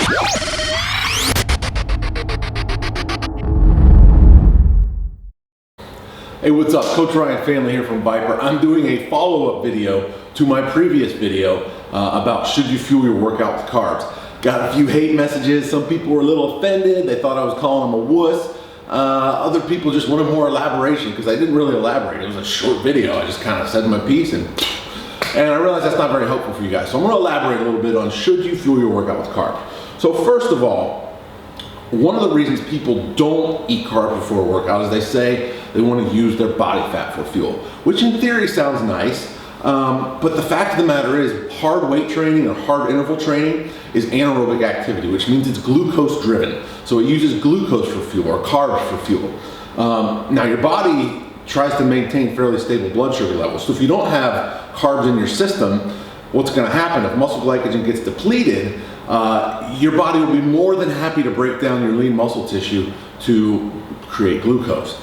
Hey, what's up? Coach Ryan Family here from Viper. I'm doing a follow-up video to my previous video about should you fuel your workout with carbs. Got a few hate messages. Some people were a little offended. They thought I was calling them a wuss. Other people just wanted more elaboration because I didn't really elaborate. It was a short video. I just kind of said my piece and I realized that's not very helpful for you guys. So I'm going to elaborate a little bit on should you fuel your workout with carbs. So first of all, one of the reasons people don't eat carbs before a workout is they say they want to use their body fat for fuel, which in theory sounds nice, but the fact of the matter is hard weight training or hard interval training is anaerobic activity, which means it's glucose driven. So it uses glucose for fuel or carbs for fuel. Now your body tries to maintain fairly stable blood sugar levels. So if you don't have carbs in your system, what's going to happen if muscle glycogen gets depleted? Your body will be more than happy to break down your lean muscle tissue to create glucose.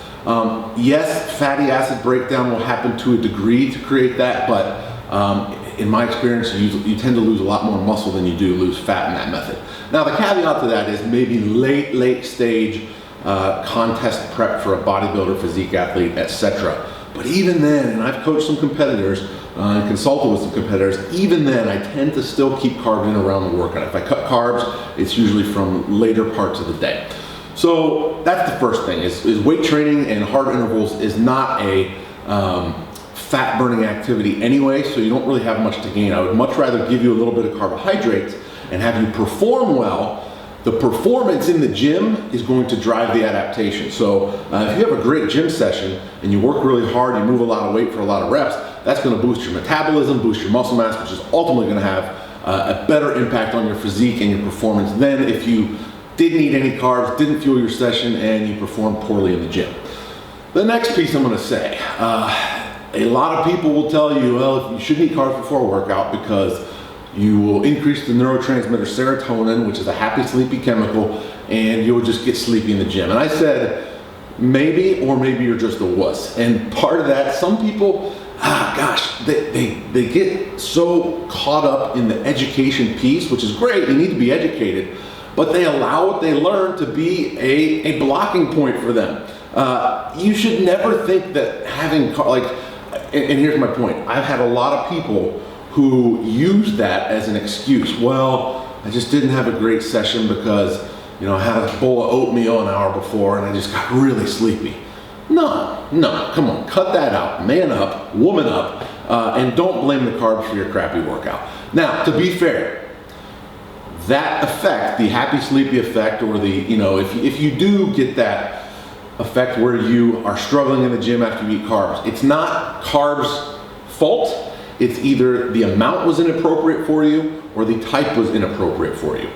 Yes, fatty acid breakdown will happen to a degree to create that, but in my experience, you tend to lose a lot more muscle than you do lose fat in that method. Now, the caveat to that is maybe late stage contest prep for a bodybuilder, physique athlete, etc. But even then, and I've coached some competitors and consulted with some competitors, even then I tend to still keep carbs in around the workout. If I cut carbs, it's usually from later parts of the day. So that's the first thing, is weight training and hard intervals is not a fat burning activity anyway, so you don't really have much to gain. I would much rather give you a little bit of carbohydrates and have you perform well. The performance in the gym is going to drive the adaptation. So if you have a great gym session and you work really hard, you move a lot of weight for a lot of reps, that's going to boost your metabolism, boost your muscle mass, which is ultimately going to have a better impact on your physique and your performance than if you didn't eat any carbs, didn't fuel your session, and you performed poorly in the gym. The next piece I'm going to say, a lot of people will tell you, well, you shouldn't eat carbs before a workout because you will increase the neurotransmitter serotonin, which is a happy, sleepy chemical, and you'll just get sleepy in the gym. And I said, maybe, or maybe you're just a wuss. And part of that, some people, they get so caught up in the education piece, which is great, you need to be educated, but they allow what they learn to be a blocking point for them. You should never think that having, and here's my point, I've had a lot of people who use that as an excuse. Well, I just didn't have a great session because, I had a bowl of oatmeal an hour before and I just got really sleepy. No, come on, cut that out. Man up, woman up, and don't blame the carbs for your crappy workout. Now, to be fair, that effect, the happy, sleepy effect, or the, if you do get that effect where you are struggling in the gym after you eat carbs, it's not carbs' fault. It's either the amount was inappropriate for you or the type was inappropriate for you.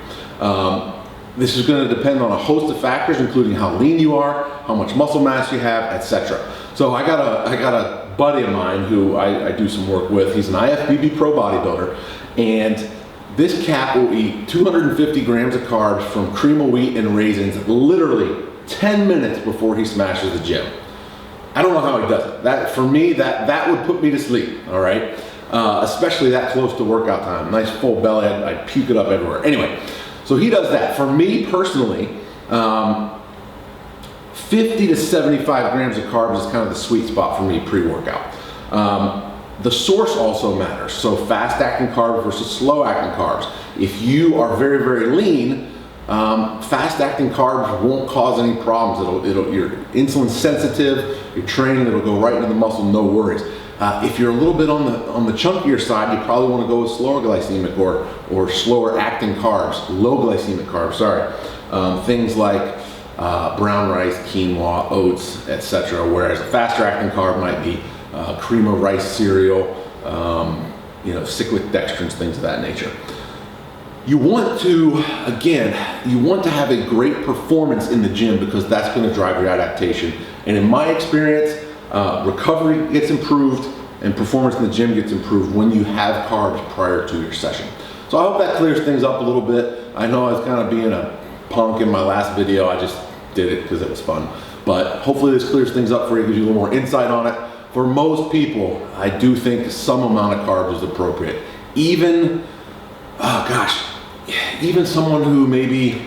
This is going to depend on a host of factors, including how lean you are, how much muscle mass you have, etc. So I got a buddy of mine who I do some work with. He's an IFBB pro bodybuilder, and this cat will eat 250 grams of carbs from cream of wheat and raisins literally 10 minutes before he smashes the gym. I don't know how he does it. That, for me, that would put me to sleep, all right? Especially that close to workout time. Nice full belly, I'd puke it up everywhere. Anyway, so he does that. For me personally, 50 to 75 grams of carbs is kind of the sweet spot for me pre-workout. The source also matters. So fast-acting carbs versus slow-acting carbs. If you are very, very lean, fast-acting carbs won't cause any problems. You're insulin sensitive, you're training, it'll go right into the muscle, no worries. If you're a little bit on the chunkier side, you probably want to go with slower glycemic or slower acting carbs, low glycemic carbs, sorry. Things like brown rice, quinoa, oats, etc. Whereas a faster acting carb might be cream of rice cereal, cyclic dextrins, things of that nature. You want to have a great performance in the gym because that's going to drive your adaptation. And in my experience, recovery gets improved and performance in the gym gets improved when you have carbs prior to your session. So I hope that clears things up a little bit. I know I was kind of being a punk in my last video. I just did it because it was fun. But hopefully this clears things up for you, gives you a little more insight on it. For most people, I do think some amount of carbs is appropriate. Even, even someone who maybe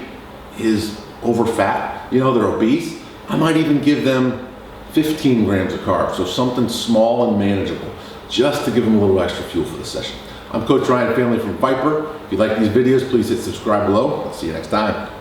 is over fat, you know, they're obese, I might even give them 15 grams of carbs, so something small and manageable, just to give them a little extra fuel for the session. I'm Coach Ryan Family from Viper. If you like these videos, please hit subscribe below. I'll see you next time.